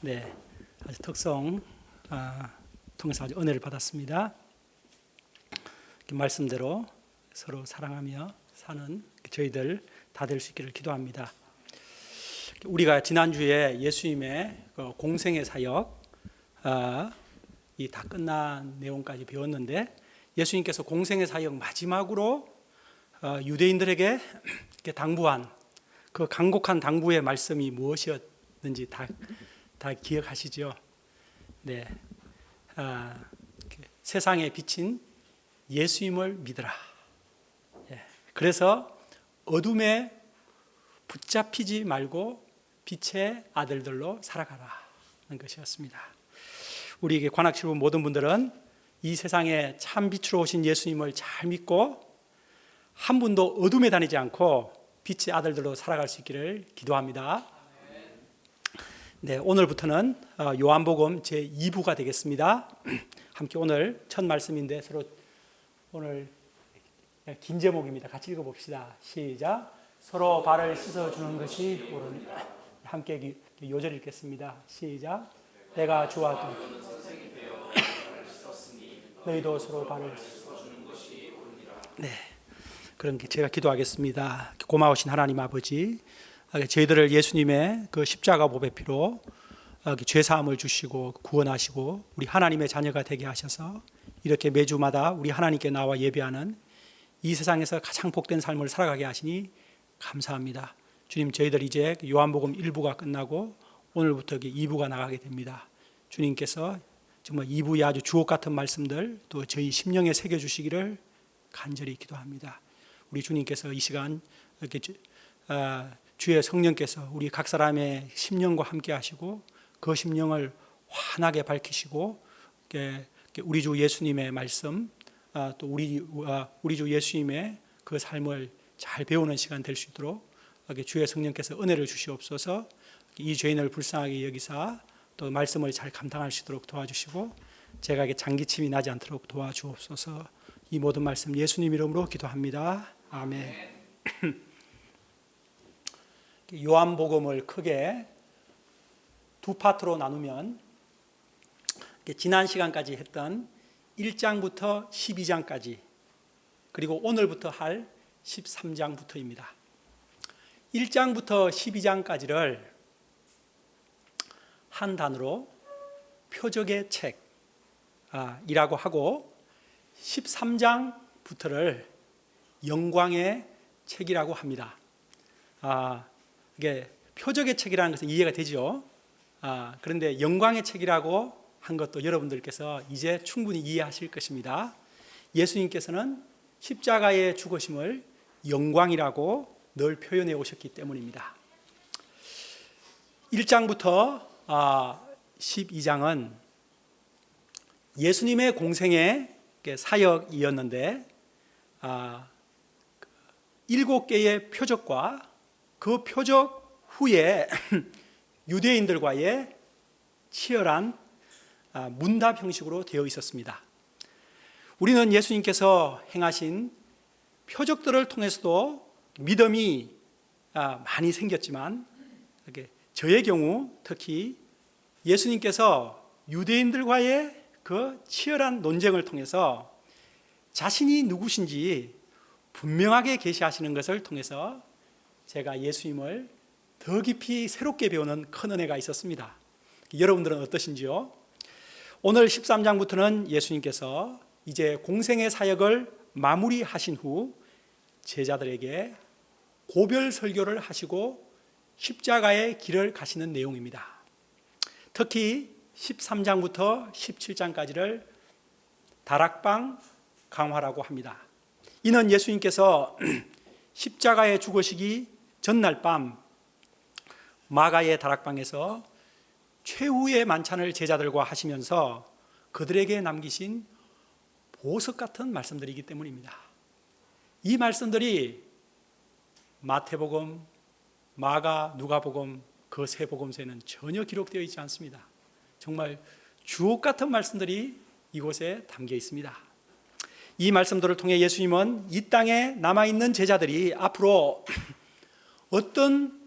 네, 아주 특성 통해서 아주 은혜를 받았습니다. 말씀대로 서로 사랑하며 사는 저희들 다 될 수 있기를 기도합니다. 우리가 지난주에 예수님의 공생의 사역 이 다 끝난 내용까지 배웠는데, 예수님께서 공생의 사역 마지막으로 유대인들에게 당부한 그 간곡한 당부의 말씀이 무엇이었는지 다 기억하시죠? 네, 세상에 비친 예수님을 믿으라. 그래서 어둠에 붙잡히지 말고 빛의 아들들로 살아가라 하는 것이었습니다. 우리에게 관악칠부 모든 분들은 이 세상에 참 빛으로 오신 예수님을 잘 믿고 한 분도 어둠에 다니지 않고 빛의 아들들로 살아갈 수 있기를 기도합니다. 네, 오늘부터는 요한복음 제2부가 되겠습니다. 함께 오늘 첫 말씀인데 서로 오늘 긴 제목입니다. 같이 읽어봅시다. 시작. 서로 발을 씻어주는 것이 옳으니라. 함께 요절 읽겠습니다. 시작. 내가 주와 너희도 서로 발을 씻어주는 것이 옳으니라. 네, 그럼 제가 기도하겠습니다. 고마우신 하나님 아버지, 저희들을 예수님의 그 십자가 보배 피로 죄 사함을 주시고 구원하시고 우리 하나님의 자녀가 되게 하셔서 이렇게 매주마다 우리 하나님께 나와 예배하는 이 세상에서 가장 복된 삶을 살아가게 하시니 감사합니다. 주님, 저희들 이제 요한복음 1부가 끝나고 오늘부터 2부가 나가게 됩니다. 주님께서 정말 2부의 아주 주옥 같은 말씀들 또 저희 심령에 새겨주시기를 간절히 기도합니다. 우리 주님께서 이 시간 이렇게 주의 성령께서 우리 각 사람의 심령과 함께 하시고 그 심령을 환하게 밝히시고 우리 주 예수님의 말씀 또 우리 주 예수님의 그 삶을 잘 배우는 시간 될 수 있도록 주의 성령께서 은혜를 주시옵소서. 이 죄인을 불쌍하게 여기사 또 말씀을 잘 감당할 수 있도록 도와주시고 제가 장기침이 나지 않도록 도와주옵소서. 이 모든 말씀 예수님 이름으로 기도합니다. 아멘. 요한복음을 크게 두 파트로 나누면 지난 시간까지 했던 1장부터 12장까지 그리고 오늘부터 할 13장부터입니다. 1장부터 12장까지를 한 단어로 표적의 책이라고 하고 13장부터를 영광의 책이라고 합니다. 이게 표적의 책이라는 것은 이해가 되죠. 그런데 영광의 책이라고 한 것도 여러분들께서 이제 충분히 이해하실 것입니다. 예수님께서는 십자가의 죽으심을 영광이라고 늘 표현해 오셨기 때문입니다. 1장부터 12장은 예수님의 공생의 사역이었는데 7개의 표적과 그 표적 후에 유대인들과의 치열한 문답 형식으로 되어 있었습니다. 우리는 예수님께서 행하신 표적들을 통해서도 믿음이 많이 생겼지만 저의 경우 특히 예수님께서 유대인들과의 그 치열한 논쟁을 통해서 자신이 누구신지 분명하게 계시하시는 것을 통해서 제가 예수님을 더 깊이 새롭게 배우는 큰 은혜가 있었습니다. 여러분들은 어떠신지요? 오늘 13장부터는 예수님께서 이제 공생의 사역을 마무리하신 후 제자들에게 고별 설교를 하시고 십자가의 길을 가시는 내용입니다. 특히 13장부터 17장까지를 다락방 강화라고 합니다. 이는 예수님께서 십자가에 죽으시기 전날 밤 마가의 다락방에서 최후의 만찬을 제자들과 하시면서 그들에게 남기신 보석 같은 말씀들이기 때문입니다. 이 말씀들이 마태복음, 마가, 누가복음 그 세 복음서에는 전혀 기록되어 있지 않습니다. 정말 주옥 같은 말씀들이 이곳에 담겨 있습니다. 이 말씀들을 통해 예수님은 이 땅에 남아있는 제자들이 앞으로 어떤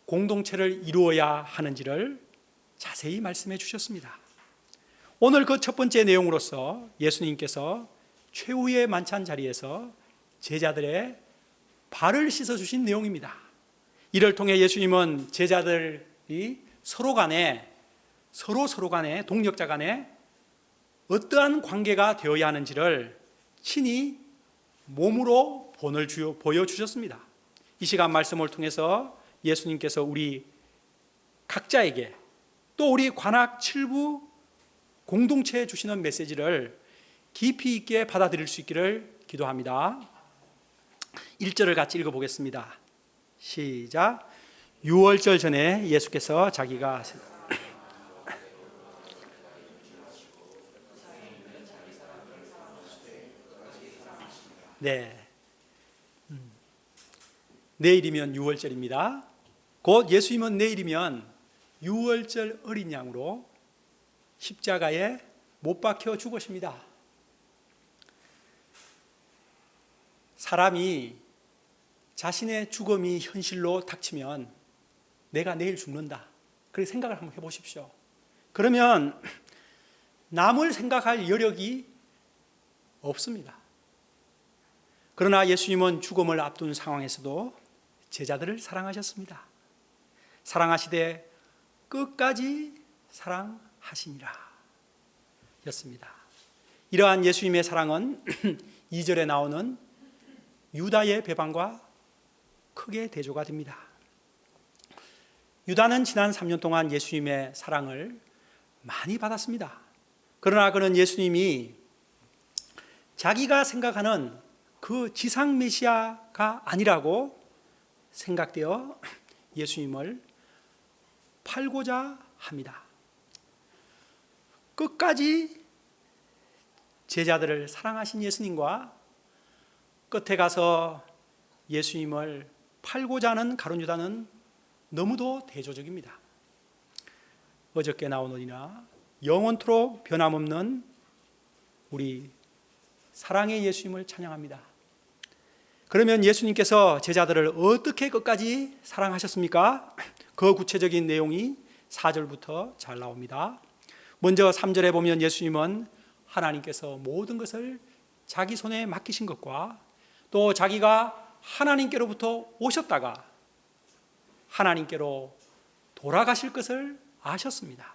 공동체를 이루어야 하는지를 자세히 말씀해 주셨습니다. 오늘 그 첫 번째 내용으로서 예수님께서 최후의 만찬 자리에서 제자들의 발을 씻어 주신 내용입니다. 이를 통해 예수님은 제자들이 서로 간에 동력자 간에 어떠한 관계가 되어야 하는지를 친히 몸으로 보여주셨습니다. 이 시간 말씀을 통해서 예수님께서 우리 각자에게 또 우리 관악 7부 공동체에 주시는 메시지를 깊이 있게 받아들일 수 있기를 기도합니다. 1절을 같이 읽어보겠습니다. 시작. 유월절 전에 예수께서 자기가 내일이면 유월절입니다. 곧 예수님은 내일이면 유월절 어린 양으로 십자가에 못 박혀 죽으십니다. 사람이 자신의 죽음이 현실로 닥치면 내가 내일 죽는다, 그렇게 생각을 한번 해보십시오. 그러면 남을 생각할 여력이 없습니다. 그러나 예수님은 죽음을 앞둔 상황에서도 제자들을 사랑하셨습니다. 사랑하시되 끝까지 사랑하시니라 였습니다. 이러한 예수님의 사랑은 2절에 나오는 유다의 배반과 크게 대조가 됩니다. 유다는 지난 3년 동안 예수님의 사랑을 많이 받았습니다. 그러나 그는 예수님이 자기가 생각하는 그 지상 메시아가 아니라고 생각되어 예수님을 팔고자 합니다. 끝까지 제자들을 사랑하신 예수님과 끝에 가서 예수님을 팔고자 하는 가룟 유다는 너무도 대조적입니다. 어저께 나오느니라 영원토록 변함없는 우리 사랑의 예수님을 찬양합니다. 그러면 예수님께서 제자들을 어떻게 끝까지 사랑하셨습니까? 그 구체적인 내용이 4절부터 잘 나옵니다. 먼저 3절에 보면 예수님은 하나님께서 모든 것을 자기 손에 맡기신 것과 또 자기가 하나님께로부터 오셨다가 하나님께로 돌아가실 것을 아셨습니다.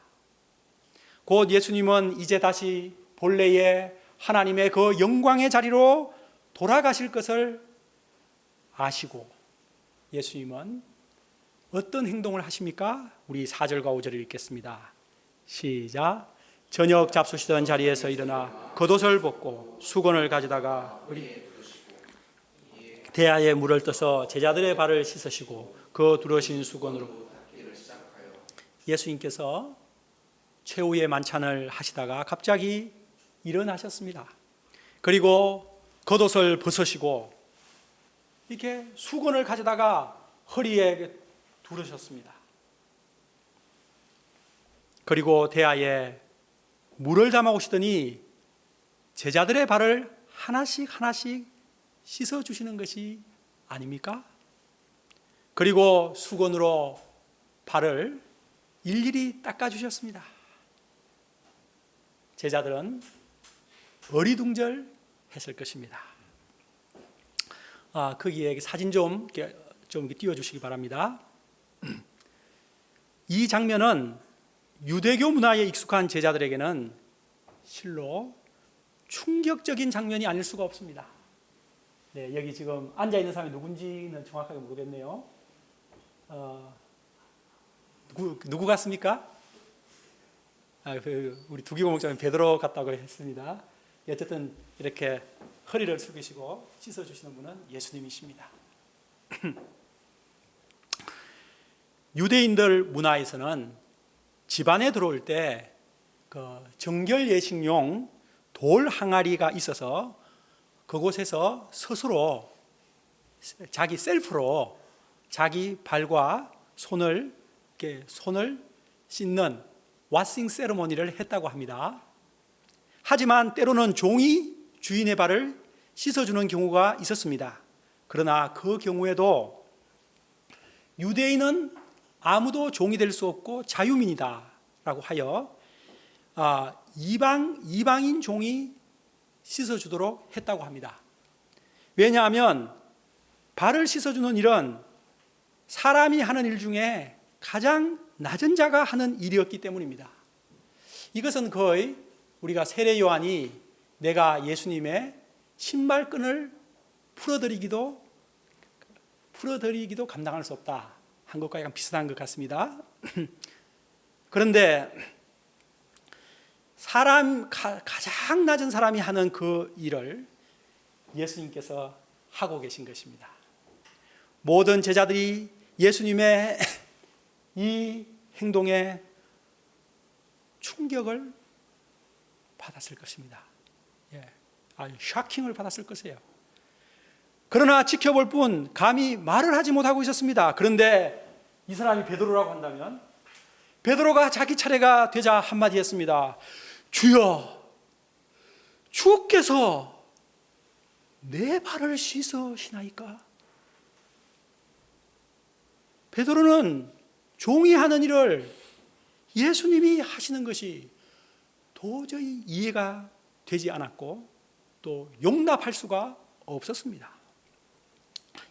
곧 예수님은 이제 다시 본래의 하나님의 그 영광의 자리로 돌아가실 것을 아시고 예수님은 어떤 행동을 하십니까? 우리 4절과 5절을 읽겠습니다. 시작. 저녁 잡수시던 자리에서 일어나 겉옷을 벗고 수건을 가져다가 대야에 물을 떠서 제자들의 발을 씻으시고 그 두르신 수건으로 예수님께서 최후의 만찬을 하시다가 갑자기 일어나셨습니다. 그리고 겉옷을 벗으시고 이렇게 수건을 가져다가 허리에 두르셨습니다. 그리고 대야에 물을 담아 오시더니 제자들의 발을 하나씩 씻어주시는 것이 아닙니까? 그리고 수건으로 발을 일일이 닦아주셨습니다. 제자들은 어리둥절했을 것입니다. 거기에 사진 좀 띄워주시기 바랍니다. 이 장면은 유대교 문화에 익숙한 제자들에게는 실로 충격적인 장면이 아닐 수가 없습니다. 네, 여기 지금 앉아 있는 사람이 누군지는 정확하게 모르겠네요. 누구 같습니까? 우리 두기고 목사님 베드로 같다고 했습니다. 어쨌든 이렇게 허리를 숙이시고 씻어주시는 분은 예수님이십니다. 유대인들 문화에서는 집안에 들어올 때 그 정결 예식용 돌 항아리가 있어서 그곳에서 스스로 자기 셀프로 자기 발과 손을 씻는 와싱 세레모니를 했다고 합니다. 하지만 때로는 종이 주인의 발을 씻어주는 경우가 있었습니다. 그러나 그 경우에도 유대인은 아무도 종이 될 수 없고 자유민이다, 하여 이방인 종이 씻어주도록 했다고 합니다. 왜냐하면 발을 씻어주는 일은 사람이 하는 일 중에 가장 낮은 자가 하는 일이었기 때문입니다. 이것은 거의 우리가 세례 요한이 내가 예수님의 신발끈을 풀어드리기도 감당할 수 없다 한 것과 약간 비슷한 것 같습니다. 그런데 가장 낮은 사람이 하는 그 일을 예수님께서 하고 계신 것입니다. 모든 제자들이 예수님의 이 행동에 충격을 받았을 것입니다. 아주 쇼킹을 받았을 것이에요. 그러나 지켜볼 뿐 감히 말을 하지 못하고 있었습니다. 그런데 이 사람이 베드로라고 한다면 베드로가 자기 차례가 되자 한마디 했습니다. 주여, 주께서 내 발을 씻으시나이까? 베드로는 종이 하는 일을 예수님이 하시는 것이 도저히 이해가 되지 않았고 또 용납할 수가 없었습니다.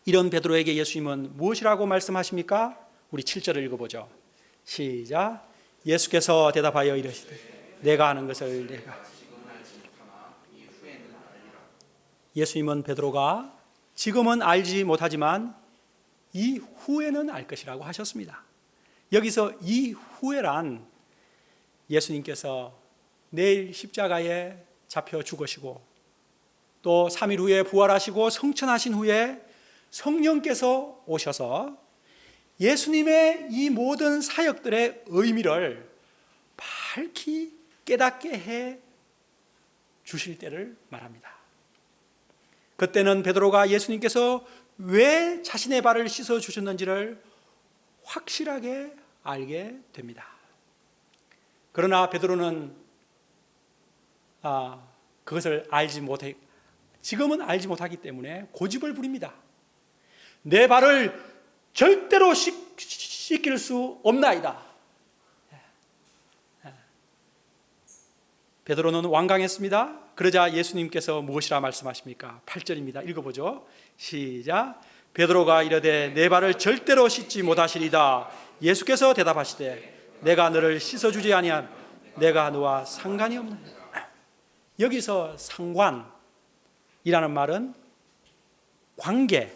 이런 베드로에게 예수님은 무엇이라고 말씀하십니까? 우리 7절을 읽어보죠. 시작. 예수께서 대답하여 이르시되 내가 하는 것을 내가. 예수님은 베드로가 지금은 알지 못하지만 이후에는 알 것이라고 하셨습니다. 여기서 이후에란 예수님께서 내일 십자가에 잡혀 죽으시고 또 3일 후에 부활하시고 성천하신 후에 성령께서 오셔서 예수님의 이 모든 사역들의 의미를 밝히 깨닫게 해 주실 때를 말합니다. 그때는 베드로가 예수님께서 왜 자신의 발을 씻어 주셨는지를 확실하게 알게 됩니다. 그러나 베드로는 그것을 지금은 알지 못하기 때문에 고집을 부립니다. 내 발을 절대로 씻길 수 없나이다. 베드로는 완강했습니다. 그러자 예수님께서 무엇이라 말씀하십니까? 8절입니다. 읽어보죠. 시작. 베드로가 이르되 내 발을 절대로 씻지 못하시리다. 예수께서 대답하시되 내가 너를 씻어주지 아니하면 내가 너와 상관이 없나이다. 여기서 상관이라는 말은 관계가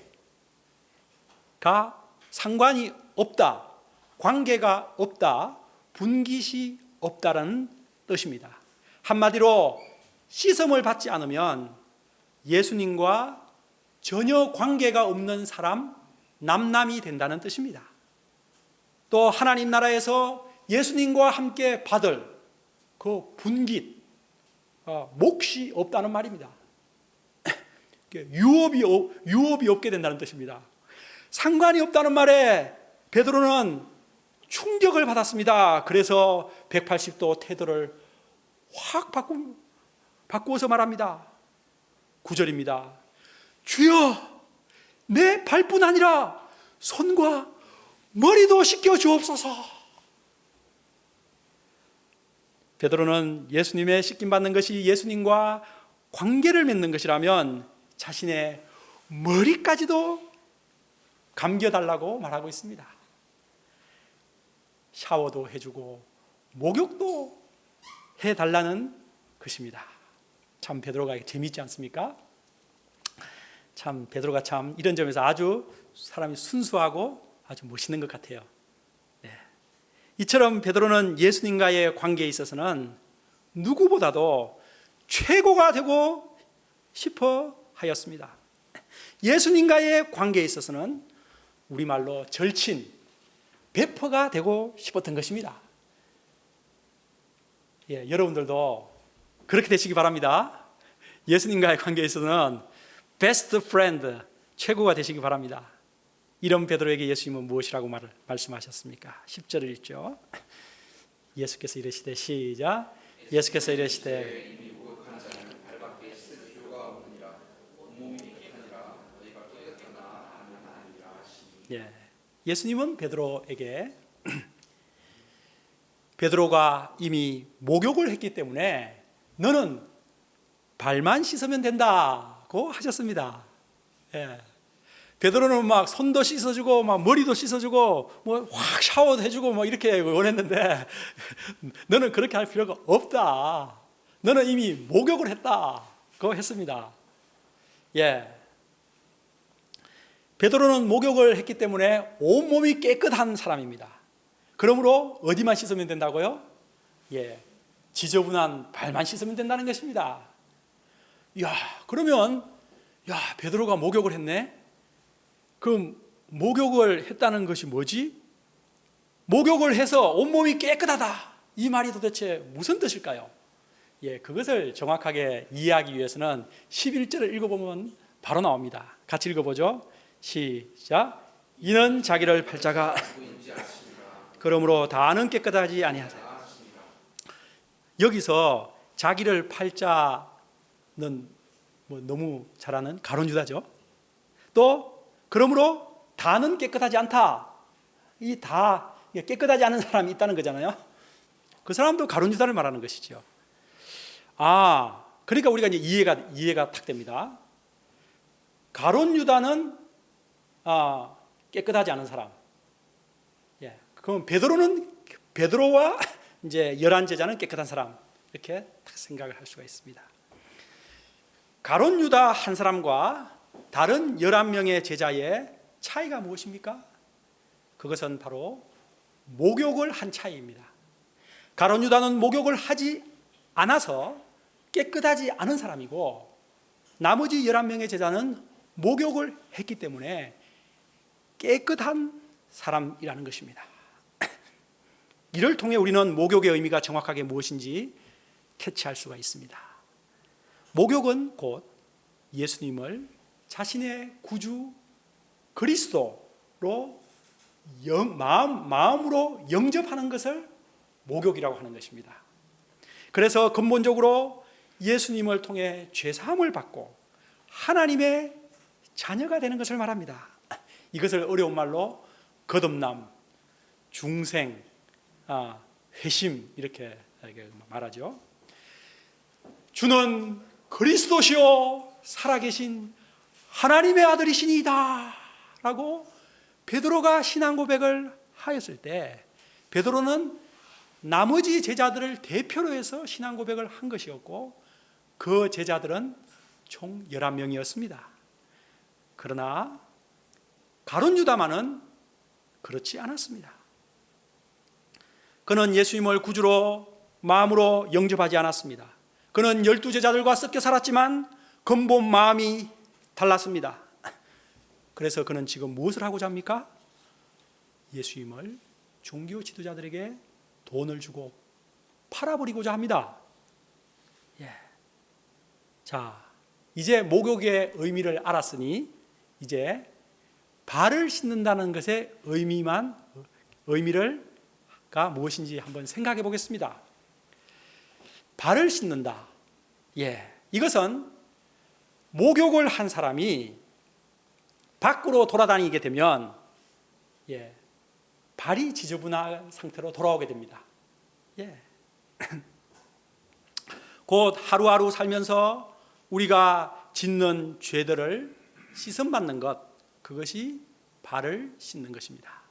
상관이 없다, 관계가 없다, 분깃이 없다라는 뜻입니다. 한마디로 씻음을 받지 않으면 예수님과 전혀 관계가 없는 사람, 남남이 된다는 뜻입니다. 또 하나님 나라에서 예수님과 함께 받을 그 분깃, 몫이 없다는 말입니다. 유업이 없게 된다는 뜻입니다. 상관이 없다는 말에 베드로는 충격을 받았습니다. 그래서 180도 태도를 확 바꾸어서 말합니다. 9절입니다. 주여, 내 발뿐 아니라 손과 머리도 씻겨 주옵소서. 베드로는 예수님의 씻김 받는 것이 예수님과 관계를 맺는 것이라면 자신의 머리까지도 감겨달라고 말하고 있습니다. 샤워도 해주고 목욕도 해달라는 것입니다. 참 베드로가 재미있지 않습니까? 참 베드로가 참 이런 점에서 아주 사람이 순수하고 아주 멋있는 것 같아요. 이처럼 베드로는 예수님과의 관계에 있어서는 누구보다도 최고가 되고 싶어 하였습니다. 예수님과의 관계에 있어서는 우리말로 절친, 베퍼가 되고 싶었던 것입니다. 여러분들도 그렇게 되시기 바랍니다. 예수님과의 관계에 있어서는 베스트 프렌드, 최고가 되시기 바랍니다. 이런 베드로에게 예수님은 무엇이라고 말씀하셨습니까? 10절을 읽죠. 예수께서 이르시되 시작. 예수께서 이르시되 예수님은 베드로에게 베드로가 이미 목욕을 했기 때문에 너는 발만 씻으면 된다고 하셨습니다. 예. 베드로는 막 손도 씻어주고 막 머리도 씻어주고 뭐 확 샤워도 해주고 뭐 이렇게 원했는데 너는 그렇게 할 필요가 없다. 너는 이미 목욕을 했다고 했습니다. 예. 베드로는 목욕을 했기 때문에 온몸이 깨끗한 사람입니다. 그러므로 어디만 씻으면 된다고요? 예. 지저분한 발만 씻으면 된다는 것입니다. 야, 그러면 베드로가 목욕을 했네? 그럼 목욕을 했다는 것이 뭐지? 목욕을 해서 온몸이 깨끗하다. 이 말이 도대체 무슨 뜻일까요? 예, 그것을 정확하게 이해하기 위해서는 11절을 읽어보면 바로 나옵니다. 같이 읽어보죠. 시작. 이는 자기를 팔자가 그러므로 다는 깨끗하지 아니하다. 여기서 자기를 팔자는 뭐 너무 잘 아는 가룟 유다죠. 또 그러므로 다는 깨끗하지 않다. 이 다 깨끗하지 않은 사람이 있다는 거잖아요. 그 사람도 가룟 유다를 말하는 것이죠. 그러니까 우리가 이제 이해가 탁 됩니다. 가룟 유다는 깨끗하지 않은 사람. 예. 그럼 베드로와 이제 11제자는 깨끗한 사람. 이렇게 딱 생각을 할 수가 있습니다. 가룟 유다 한 사람과 다른 11명의 제자의 차이가 무엇입니까? 그것은 바로 목욕을 한 차이입니다. 가룟 유다는 목욕을 하지 않아서 깨끗하지 않은 사람이고 나머지 11명의 제자는 목욕을 했기 때문에 깨끗한 사람이라는 것입니다. 이를 통해 우리는 목욕의 의미가 정확하게 무엇인지 캐치할 수가 있습니다. 목욕은 곧 예수님을 자신의 구주 그리스도로 마음으로 영접하는 것을 목욕이라고 하는 것입니다. 그래서 근본적으로 예수님을 통해 죄사함을 받고 하나님의 자녀가 되는 것을 말합니다. 이것을 어려운 말로 거듭남, 중생, 회심 이렇게 말하죠. 주는 그리스도시요 살아계신 하나님의 아들이시니이다 라고 베드로가 신앙 고백을 하였을 때 베드로는 나머지 제자들을 대표로 해서 신앙 고백을 한 것이었고 그 제자들은 총 11명이었습니다. 그러나 가룟 유다만은 그렇지 않았습니다. 그는 예수님을 구주로 마음으로 영접하지 않았습니다. 그는 12제자들과 섞여 살았지만 근본 마음이 달랐습니다. 그래서 그는 지금 무엇을 하고자 합니까? 예수님을 종교 지도자들에게 돈을 주고 팔아버리고자 합니다. 예. 자, 이제 목욕의 의미를 알았으니 이제 발을 씻는다는 것의 의미가 무엇인지 한번 생각해 보겠습니다. 발을 씻는다. 예. 이것은 목욕을 한 사람이 밖으로 돌아다니게 되면 발이 지저분한 상태로 돌아오게 됩니다. 예. 곧 하루하루 살면서 우리가 짓는 죄들을 씻음받는 것, 그것이 발을 씻는 것입니다.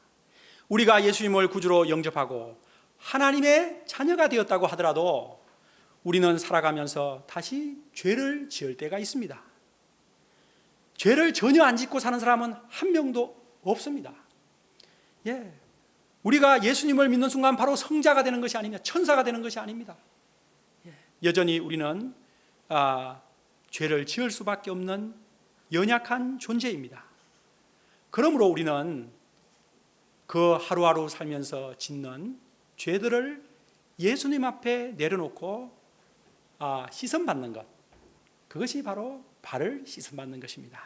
우리가 예수님을 구주로 영접하고 하나님의 자녀가 되었다고 하더라도 우리는 살아가면서 다시 죄를 지을 때가 있습니다. 죄를 전혀 안 짓고 사는 사람은 한 명도 없습니다. 예. 우리가 예수님을 믿는 순간 바로 성자가 되는 것이 아닙니다. 천사가 되는 것이 아닙니다. 예. 여전히 우리는 죄를 지을 수밖에 없는 연약한 존재입니다. 그러므로 우리는 그 하루하루 살면서 짓는 죄들을 예수님 앞에 내려놓고 씻음받는 것, 그것이 바로 발을 씻음받는 것입니다.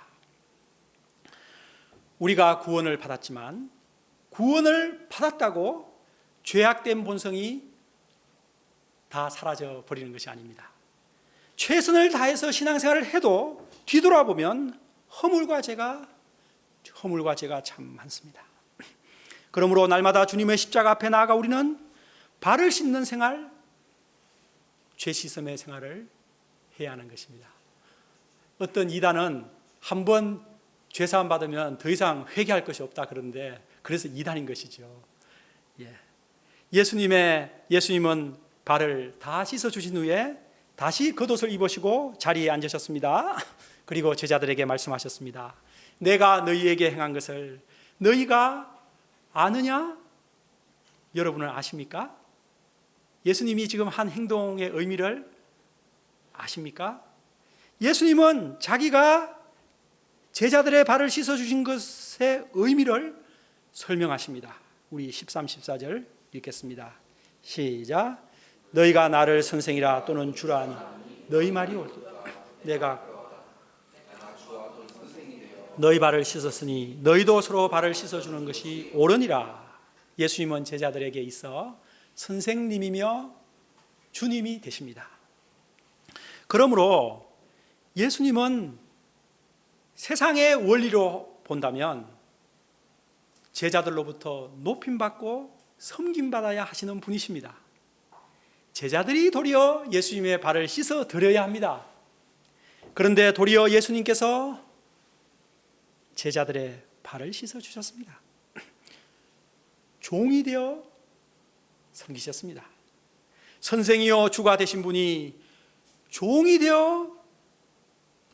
우리가 구원을 받았지만 구원을 받았다고 죄악된 본성이 다 사라져 버리는 것이 아닙니다. 최선을 다해서 신앙생활을 해도 뒤돌아보면 허물과 죄가 참 많습니다. 그러므로 날마다 주님의 십자가 앞에 나아가 우리는 발을 씻는 생활, 죄 씻음의 생활을 해야 하는 것입니다. 어떤 이단은 한번 죄사함 받으면 더 이상 회개할 것이 없다 그러는데, 그래서 이단인 것이죠. 예수님은 발을 다 씻어 주신 후에 다시 겉옷을 입으시고 자리에 앉으셨습니다. 그리고 제자들에게 말씀하셨습니다. 내가 너희에게 행한 것을 너희가 아느냐? 여러분은 아십니까? 예수님이 지금 한 행동의 의미를 아십니까? 예수님은 자기가 제자들의 발을 씻어주신 것의 의미를 설명하십니다. 우리 13, 14절 읽겠습니다. 시작. 너희가 나를 선생이라 또는 주라 하니 너희 말이 옳도다. 내가 너희 발을 씻었으니 너희도 서로 발을 씻어주는 것이 옳으니라. 예수님은 제자들에게 있어 선생님이며 주님이 되십니다. 그러므로 예수님은 세상의 원리로 본다면 제자들로부터 높임받고 섬김받아야 하시는 분이십니다. 제자들이 도리어 예수님의 발을 씻어 드려야 합니다. 그런데 도리어 예수님께서 제자들의 발을 씻어 주셨습니다. 종이 되어 섬기셨습니다. 선생이요 주가 되신 분이 종이 되어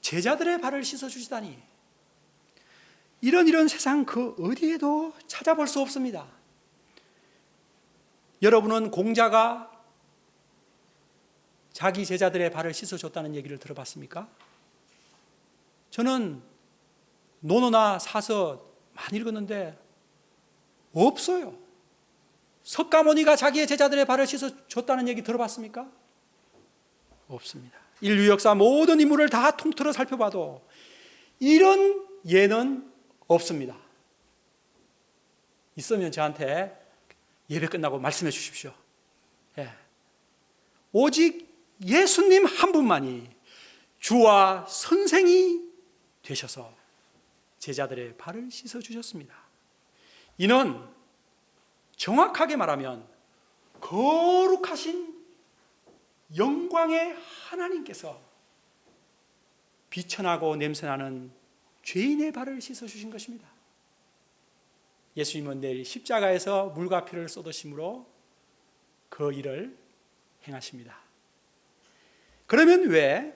제자들의 발을 씻어 주시다니, 이런 세상 그 어디에도 찾아볼 수 없습니다. 여러분은 공자가 자기 제자들의 발을 씻어 줬다는 얘기를 들어봤습니까? 저는 논어나 사서 많이 읽었는데 없어요. 석가모니가 자기의 제자들의 발을 씻어 줬다는 얘기 들어봤습니까? 없습니다. 인류 역사 모든 인물을 다 통틀어 살펴봐도 이런 예는 없습니다. 있으면 저한테 예배 끝나고 말씀해 주십시오. 오직 예수님 한 분만이 주와 선생이 되셔서 제자들의 발을 씻어 주셨습니다. 이는 정확하게 말하면 거룩하신 영광의 하나님께서 비천하고 냄새나는 죄인의 발을 씻어 주신 것입니다. 예수님은 내일 십자가에서 물과 피를 쏟으심으로 그 일을 행하십니다. 그러면 왜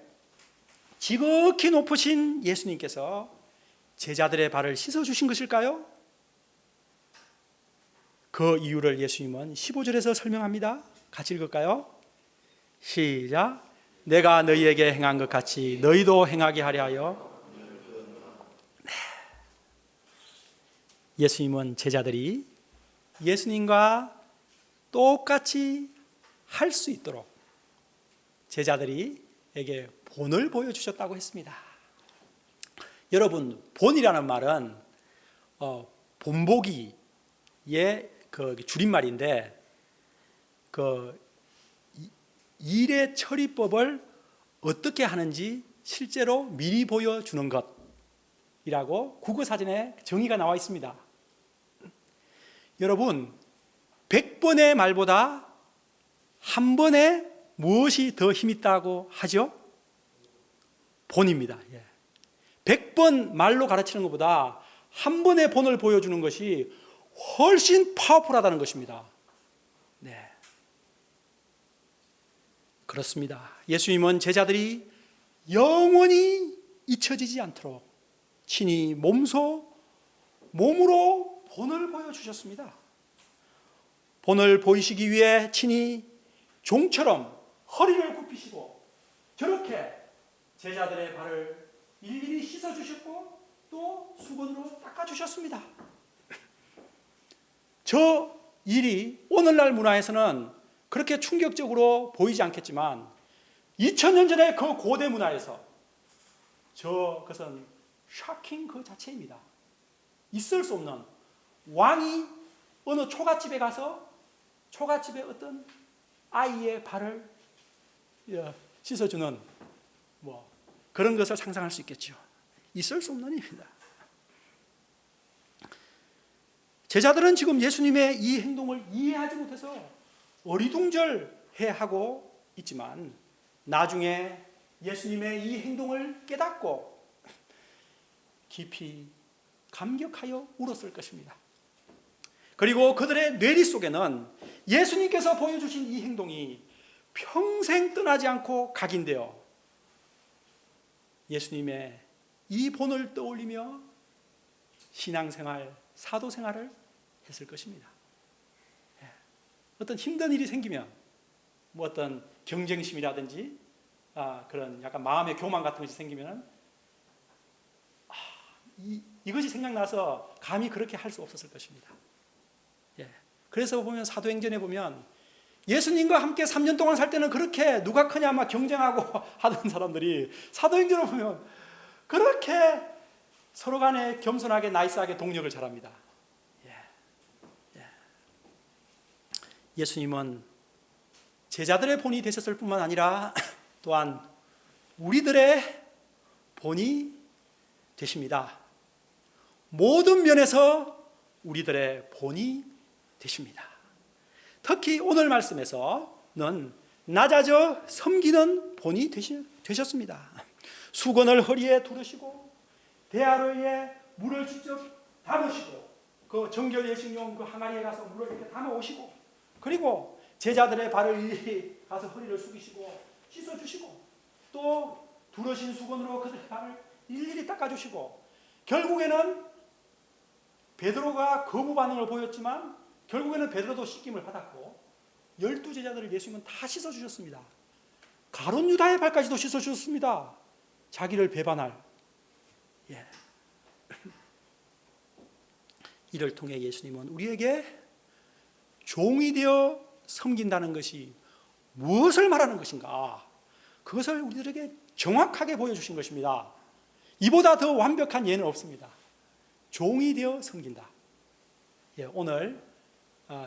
지극히 높으신 예수님께서 제자들의 발을 씻어 주신 것일까요? 그 이유를 예수님은 15절에서 설명합니다. 같이 읽을까요? 시작. 내가 너희에게 행한 것 같이 너희도 행하게 하려 하여. 네. 예수님은 제자들이 예수님과 똑같이 할 수 있도록 제자들에게 본을 보여주셨다고 했습니다. 여러분, 본이라는 말은 본보기의 그 줄임말인데, 그 일의 처리법을 어떻게 하는지 실제로 미리 보여주는 것이라고 국어사전에 정의가 나와 있습니다. 여러분, 100번의 말보다 한 번에 무엇이 더 힘있다고 하죠? 본입니다. 100번 말로 가르치는 것보다 한 번의 본을 보여주는 것이 훨씬 파워풀하다는 것입니다. 네. 그렇습니다. 예수님은 제자들이 영원히 잊혀지지 않도록 친히 몸으로 본을 보여주셨습니다. 본을 보이시기 위해 친히 종처럼 허리를 굽히시고 저렇게 제자들의 발을 일일이 씻어주셨고 또 수건으로 닦아주셨습니다. 저 일이 오늘날 문화에서는 그렇게 충격적으로 보이지 않겠지만 2000년 전의 그 고대 문화에서 그것은 샤킹 그 자체입니다. 있을 수 없는, 왕이 어느 초가집에 가서 초가집에 어떤 아이의 발을 씻어주는 그런 것을 상상할 수 있겠죠. 있을 수 없는 일입니다. 제자들은 지금 예수님의 이 행동을 이해하지 못해서 어리둥절해 하고 있지만 나중에 예수님의 이 행동을 깨닫고 깊이 감격하여 울었을 것입니다. 그리고 그들의 뇌리 속에는 예수님께서 보여주신 이 행동이 평생 떠나지 않고 각인되어 예수님의 이 본을 떠올리며 신앙생활, 사도생활을 했을 것입니다. 어떤 힘든 일이 생기면 뭐 어떤 경쟁심이라든지 그런 약간 마음의 교만 같은 것이 생기면 이것이 생각나서 감히 그렇게 할 수 없었을 것입니다. 그래서 보면 사도행전에 보면 예수님과 함께 3년 동안 살 때는 그렇게 누가 크냐 막 경쟁하고 하던 사람들이 사도행전을 보면 그렇게 서로 간에 겸손하게 나이스하게 동력을 잘합니다. 예수님은 제자들의 본이 되셨을 뿐만 아니라 또한 우리들의 본이 되십니다. 모든 면에서 우리들의 본이 되십니다. 특히 오늘 말씀에서는 낮아져 섬기는 본이 되셨습니다. 수건을 허리에 두르시고 대야로에 물을 직접 담으시고 그 정결 예식용 그 항아리에 가서 물을 이렇게 담아 오시고 그리고 제자들의 발을 일일이 가서 허리를 숙이시고 씻어주시고 또 두르신 수건으로 그들의 발을 일일이 닦아주시고 결국에는 베드로가 거부 반응을 보였지만 결국에는 베드로도 씻김을 받았고 12제자들을 예수님은 다 씻어주셨습니다. 가룟 유다의 발까지도 씻어주셨습니다. 자기를 배반할. 이를 통해 예수님은 우리에게 종이 되어 섬긴다는 것이 무엇을 말하는 것인가? 그것을 우리들에게 정확하게 보여주신 것입니다. 이보다 더 완벽한 예는 없습니다. 종이 되어 섬긴다. 오늘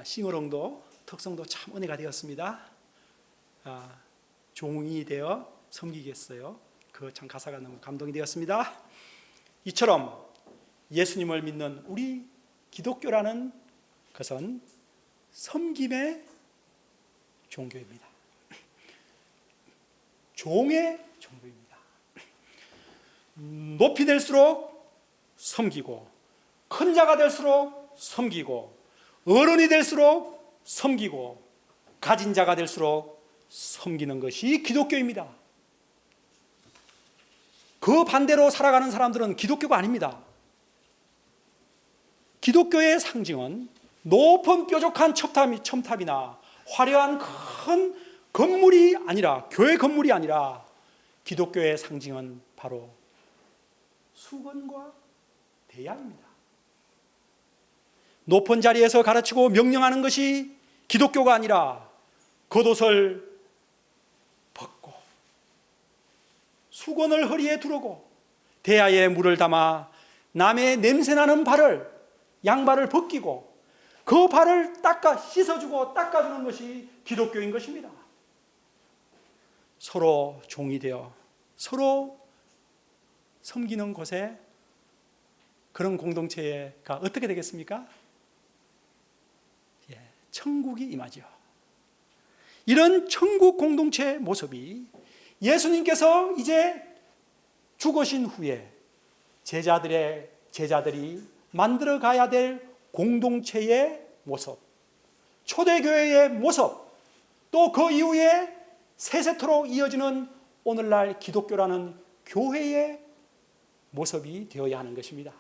싱어롱도 특성도 참 은혜가 되었습니다. 종이 되어 섬기겠어요. 그 참 가사가 너무 감동이 되었습니다. 이처럼 예수님을 믿는 우리 기독교라는 것은 섬김의 종교입니다. 종의 종교입니다. 높이 될수록 섬기고 큰 자가 될수록 섬기고 어른이 될수록 섬기고 가진 자가 될수록 섬기는 것이 기독교입니다. 그 반대로 살아가는 사람들은 기독교가 아닙니다. 기독교의 상징은 높은 뾰족한 첨탑이나 화려한 큰 건물이 아니라 교회 건물이 아니라 기독교의 상징은 바로 수건과 대야입니다. 높은 자리에서 가르치고 명령하는 것이 기독교가 아니라 겉옷을 벗고 수건을 허리에 두르고 대야에 물을 담아 남의 냄새나는 양발을 벗기고 그 발을 씻어주고 닦아주는 것이 기독교인 것입니다. 서로 종이 되어 서로 섬기는 곳에 그런 공동체가 어떻게 되겠습니까? 천국이 임하죠. 이런 천국 공동체의 모습이 예수님께서 이제 죽으신 후에 제자들이 만들어 가야 될 공동체의 모습, 초대교회의 모습, 또 그 이후에 세세토록 이어지는 오늘날 기독교라는 교회의 모습이 되어야 하는 것입니다.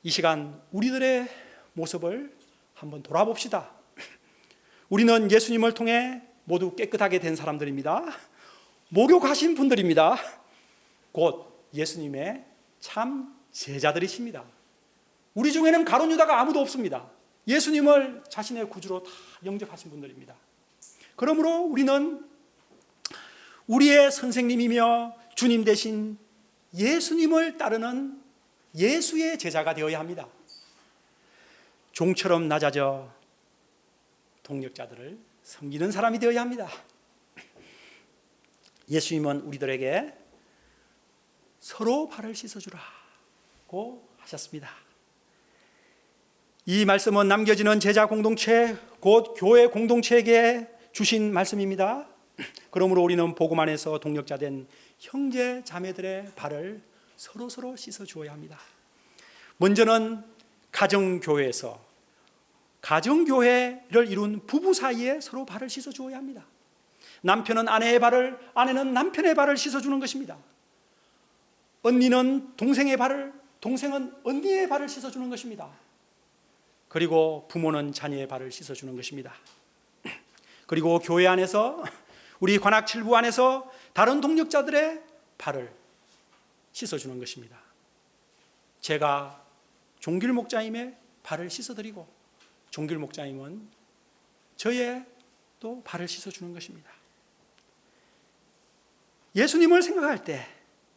이 시간 우리들의 모습을 한번 돌아봅시다. 우리는 예수님을 통해 모두 깨끗하게 된 사람들입니다. 목욕하신 분들입니다. 곧 예수님의 참 제자들이십니다. 우리 중에는 가룟 유다가 아무도 없습니다. 예수님을 자신의 구주로 다 영접하신 분들입니다. 그러므로 우리는 우리의 선생님이며 주님 대신 예수님을 따르는 예수의 제자가 되어야 합니다. 종처럼 낮아져 동력자들을 섬기는 사람이 되어야 합니다. 예수님은 우리들에게 서로 발을 씻어주라고 하셨습니다. 이 말씀은 남겨지는 제자 공동체, 곧 교회 공동체에게 주신 말씀입니다. 그러므로 우리는 복음 안에서 동력자된 형제 자매들의 발을 서로 씻어 주어야 합니다. 먼저는 가정교회에서, 가정교회를 이룬 부부 사이에 서로 발을 씻어 주어야 합니다. 남편은 아내의 발을, 아내는 남편의 발을 씻어 주는 것입니다. 언니는 동생의 발을, 동생은 언니의 발을 씻어 주는 것입니다. 그리고 부모는 자녀의 발을 씻어 주는 것입니다. 그리고 교회 안에서, 우리 관악칠부 안에서 다른 동력자들의 발을 씻어 주는 것입니다. 제가 종길 목자님의 발을 씻어 드리고 종길 목자님은 저의 또 발을 씻어 주는 것입니다. 예수님을 생각할 때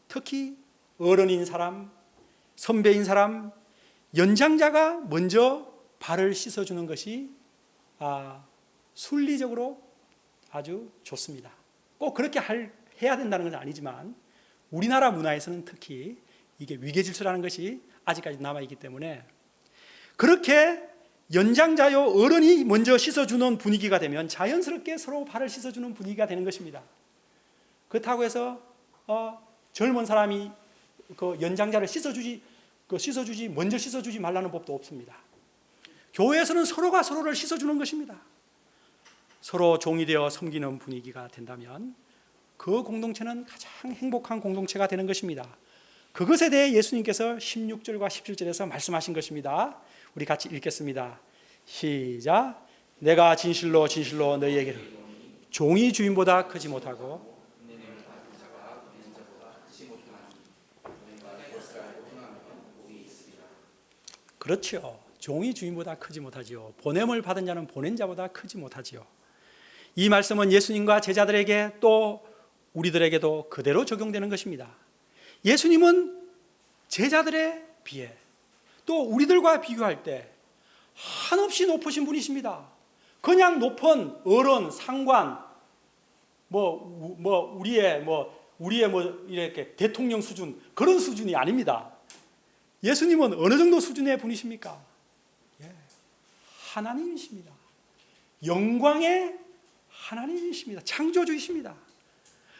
특히 어른인 사람, 선배인 사람, 연장자가 먼저 발을 씻어주는 것이 순리적으로 아주 좋습니다. 꼭 그렇게 해야 된다는 건 아니지만 우리나라 문화에서는 특히 이게 위계질서라는 것이 아직까지 남아있기 때문에 그렇게 연장자요 어른이 먼저 씻어주는 분위기가 되면 자연스럽게 서로 발을 씻어주는 분위기가 되는 것입니다. 그렇다고 해서 젊은 사람이 그 연장자를 씻어주지 먼저 씻어주지 말라는 법도 없습니다. 교회에서는 서로가 서로를 씻어주는 것입니다. 서로 종이 되어 섬기는 분위기가 된다면 그 공동체는 가장 행복한 공동체가 되는 것입니다. 그것에 대해 예수님께서 16절과 17절에서 말씀하신 것입니다. 우리 같이 읽겠습니다. 시작. 내가 진실로 진실로 너희에게 종이 주인보다 크지 못하고 그렇죠. 종이 주인보다 크지 못하지요. 보냄을 받은 자는 보낸 자보다 크지 못하지요. 이 말씀은 예수님과 제자들에게 또 우리들에게도 그대로 적용되는 것입니다. 예수님은 제자들에 비해 또 우리들과 비교할 때 한없이 높으신 분이십니다. 그냥 높은 어른, 상관, 우리의 이렇게 대통령 수준 그런 수준이 아닙니다. 예수님은 어느 정도 수준의 분이십니까? 하나님이십니다. 영광의 하나님이십니다. 창조주이십니다.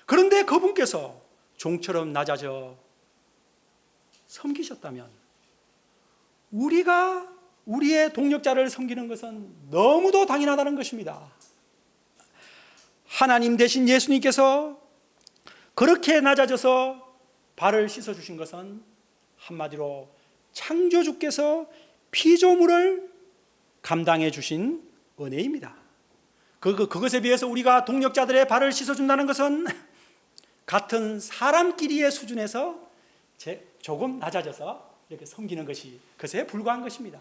그런데 그분께서 종처럼 낮아져 섬기셨다면 우리가 우리의 동력자를 섬기는 것은 너무도 당연하다는 것입니다. 하나님 대신 예수님께서 그렇게 낮아져서 발을 씻어주신 것은 한마디로 창조주께서 피조물을 감당해 주신 은혜입니다. 그것에 비해서 우리가 동력자들의 발을 씻어준다는 것은 같은 사람끼리의 수준에서 조금 낮아져서 이렇게 섬기는 것이 그것에 불과한 것입니다.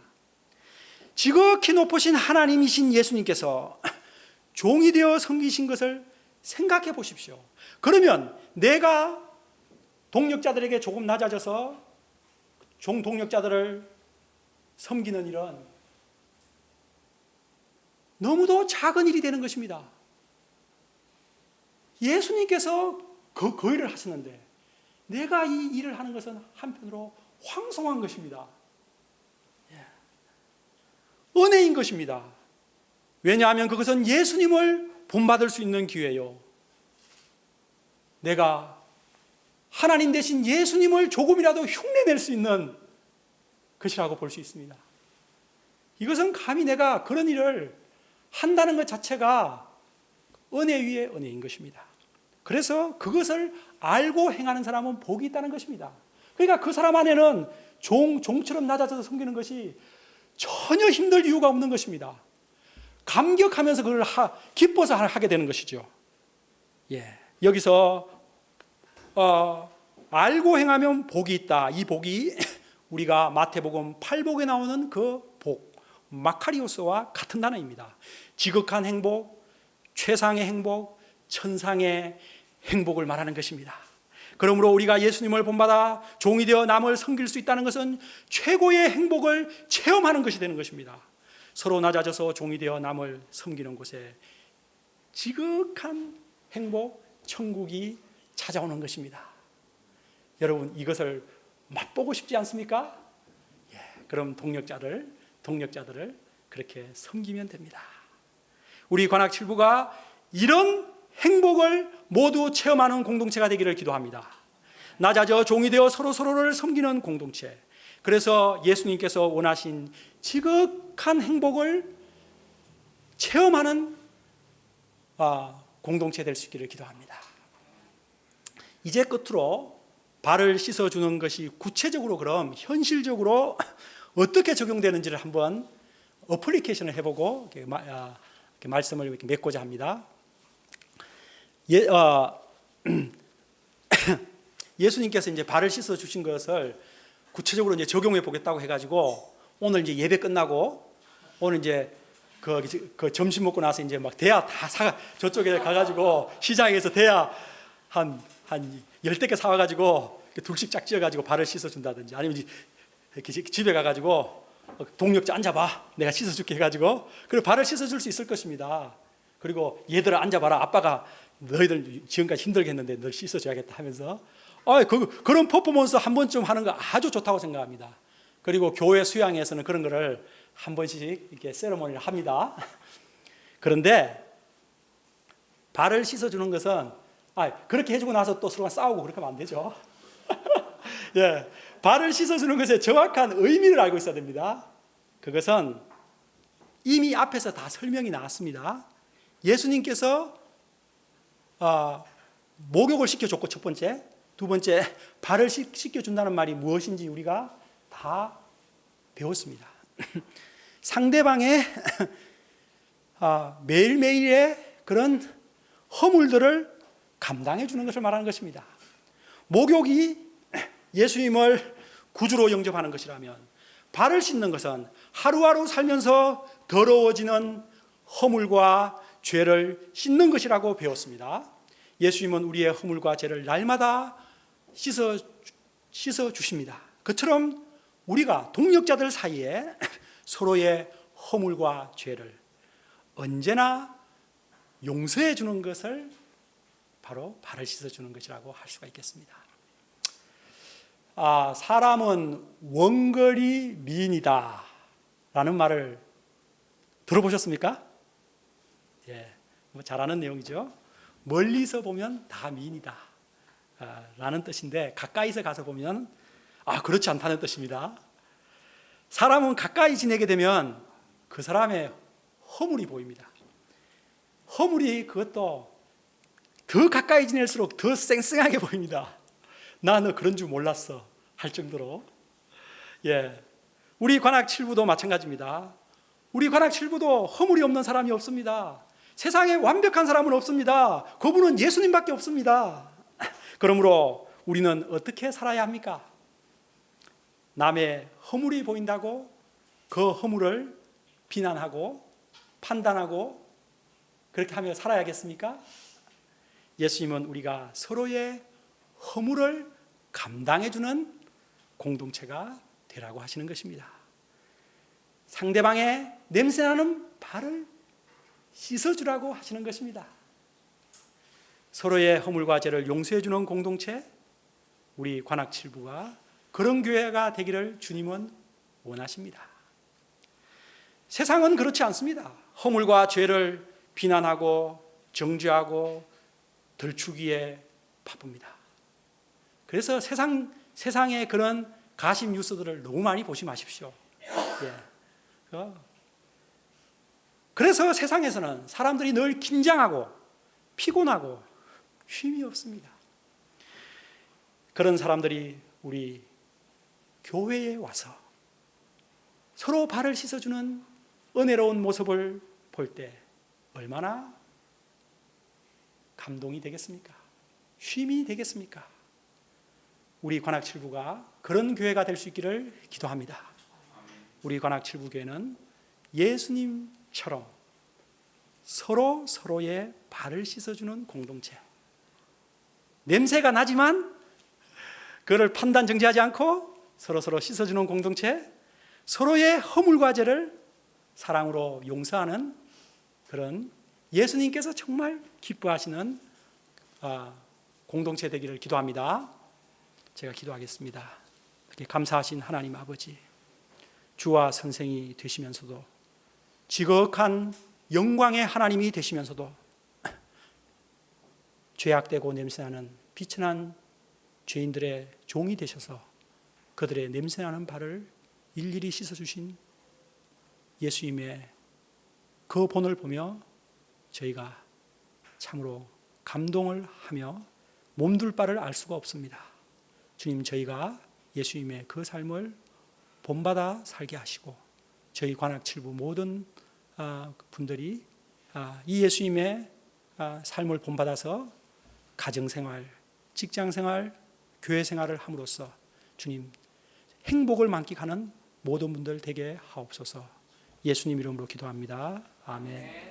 지극히 높으신 하나님이신 예수님께서 종이 되어 섬기신 것을 생각해 보십시오. 그러면 내가 동력자들에게 조금 낮아져서 동력자들을 섬기는 일은 너무도 작은 일이 되는 것입니다. 예수님께서 그 일을 하시는데 내가 이 일을 하는 것은 한편으로 황송한 것입니다. 은혜인 것입니다. 왜냐하면 그것은 예수님을 본받을 수 있는 기회요. 내가 하나님 대신 예수님을 조금이라도 흉내낼 수 있는 것이라고 볼 수 있습니다. 이것은 감히 내가 그런 일을 한다는 것 자체가 은혜 위에 은혜인 것입니다. 그래서 그것을 알고 행하는 사람은 복이 있다는 것입니다. 그러니까 그 사람 안에는 종처럼 낮아져서 섬기는 것이 전혀 힘들 이유가 없는 것입니다. 감격하면서 그걸 기뻐서 하게 되는 것이죠. 여기서 알고 행하면 복이 있다. 이 복이 우리가 마태복음 8복에 나오는 그 복, 마카리오스와 같은 단어입니다. 지극한 행복, 최상의 행복, 천상의 행복을 말하는 것입니다. 그러므로 우리가 예수님을 본받아 종이 되어 남을 섬길 수 있다는 것은 최고의 행복을 체험하는 것이 되는 것입니다. 서로 낮아져서 종이 되어 남을 섬기는 곳에 지극한 행복, 천국이 찾아오는 것입니다. 여러분 이것을 맛보고 싶지 않습니까? 그럼 동력자를 동력자들을 그렇게 섬기면 됩니다. 우리 관악칠부가 이런 행복을 모두 체험하는 공동체가 되기를 기도합니다. 낮아져 종이 되어 서로를 섬기는 공동체. 그래서 예수님께서 원하신 지극한 행복을 체험하는 공동체 될 수 있기를 기도합니다. 이제 끝으로 발을 씻어주는 것이 구체적으로 그럼 현실적으로 어떻게 적용되는지를 한번 어플리케이션을 해보고 이렇게 말씀을 이렇게 맺고자 합니다. 예수님께서 이제 발을 씻어 주신 것을 구체적으로 이제 적용해 보겠다고 해가지고 오늘 이제 예배 끝나고 오늘 이제 그 점심 먹고 나서 이제 막 대야 다 저쪽에 가가지고 시장에서 대야 한 10대 사와가지고 둘씩 짝 지어가지고 발을 씻어준다든지 아니면 이렇게 집에 가가지고 동력자 앉아봐 내가 씻어줄게 해가지고 그리고 발을 씻어줄 수 있을 것입니다. 그리고 얘들아 앉아봐라 아빠가 너희들 지금까지 힘들게 했는데 널 씻어줘야겠다 하면서 그런 퍼포먼스 한 번쯤 하는 거 아주 좋다고 생각합니다. 그리고 교회 수양에서는 그런 거를 한 번씩 이렇게 세레모니를 합니다. 그런데 발을 씻어주는 것은 그렇게 해주고 나서 또 서로 싸우고 그렇게 하면 안 되죠. 예, 발을 씻어주는 것의 정확한 의미를 알고 있어야 됩니다. 그것은 이미 앞에서 다 설명이 나왔습니다. 예수님께서 목욕을 시켜줬고 첫 번째, 두 번째 발을 씻겨준다는 말이 무엇인지 우리가 다 배웠습니다. 상대방의 매일매일의 그런 허물들을 감당해 주는 것을 말하는 것입니다. 목욕이 예수님을 구주로 영접하는 것이라면 발을 씻는 것은 하루하루 살면서 더러워지는 허물과 죄를 씻는 것이라고 배웠습니다. 예수님은 우리의 허물과 죄를 날마다 씻어 주십니다. 그처럼 우리가 동력자들 사이에 서로의 허물과 죄를 언제나 용서해 주는 것을 바로 발을 씻어 주는 것이라고 할 수가 있겠습니다. 사람은 원거리 미인이다 라는 말을 들어보셨습니까? 예, 잘 아는 내용이죠. 멀리서 보면 다 미인이다 라는 뜻인데 가까이서 가서 보면 그렇지 않다는 뜻입니다. 사람은 가까이 지내게 되면 그 사람의 허물이 보입니다. 허물이 그것도 더 가까이 지낼수록 더 쌩쌩하게 보입니다. 나 너 그런 줄 몰랐어 할 정도로. 예, 우리 관악칠부도 마찬가지입니다. 우리 관악칠부도 허물이 없는 사람이 없습니다. 세상에 완벽한 사람은 없습니다. 그분은 예수님밖에 없습니다. 그러므로 우리는 어떻게 살아야 합니까? 남의 허물이 보인다고 그 허물을 비난하고 판단하고 그렇게 하며 살아야겠습니까? 예수님은 우리가 서로의 허물을 감당해주는 공동체가 되라고 하시는 것입니다. 상대방의 냄새나는 발을 씻어주라고 하시는 것입니다. 서로의 허물과 죄를 용서해주는 공동체, 우리 관악칠부가 그런 교회가 되기를 주님은 원하십니다. 세상은 그렇지 않습니다. 허물과 죄를 비난하고 정죄하고 들추기에 바쁩니다. 그래서 세상의 그런 가십 뉴스들을 너무 많이 보지 마십시오. 예. 그래서 세상에서는 사람들이 늘 긴장하고 피곤하고 쉼이 없습니다. 그런 사람들이 우리 교회에 와서 서로 발을 씻어주는 은혜로운 모습을 볼 때 얼마나 감동이 되겠습니까? 쉼이 되겠습니까? 우리 관악칠부가 그런 교회가 될 수 있기를 기도합니다. 우리 관악칠부교회는 예수님처럼 서로의 발을 씻어주는 공동체, 냄새가 나지만 그를 판단 정지하지 않고 서로 씻어주는 공동체, 서로의 허물과 죄를 사랑으로 용서하는 그런 예수님께서 정말 기뻐하시는 공동체 되기를 기도합니다. 제가 기도하겠습니다. 이렇게 감사하신 하나님 아버지, 주와 선생이 되시면서도, 지극한 영광의 하나님이 되시면서도 죄악되고 냄새나는 비천한 죄인들의 종이 되셔서 그들의 냄새나는 발을 일일이 씻어주신 예수님의 그 본을 보며 저희가 참으로 감동을 하며 몸둘 바를 알 수가 없습니다. 주님, 저희가 예수님의 그 삶을 본받아 살게 하시고 저희 관악칠부 모든 분들이 이 예수님의 삶을 본받아서 가정생활, 직장생활, 교회생활을 함으로써 주님 행복을 만끽하는 모든 분들 되게 하옵소서. 예수님 이름으로 기도합니다. 아멘.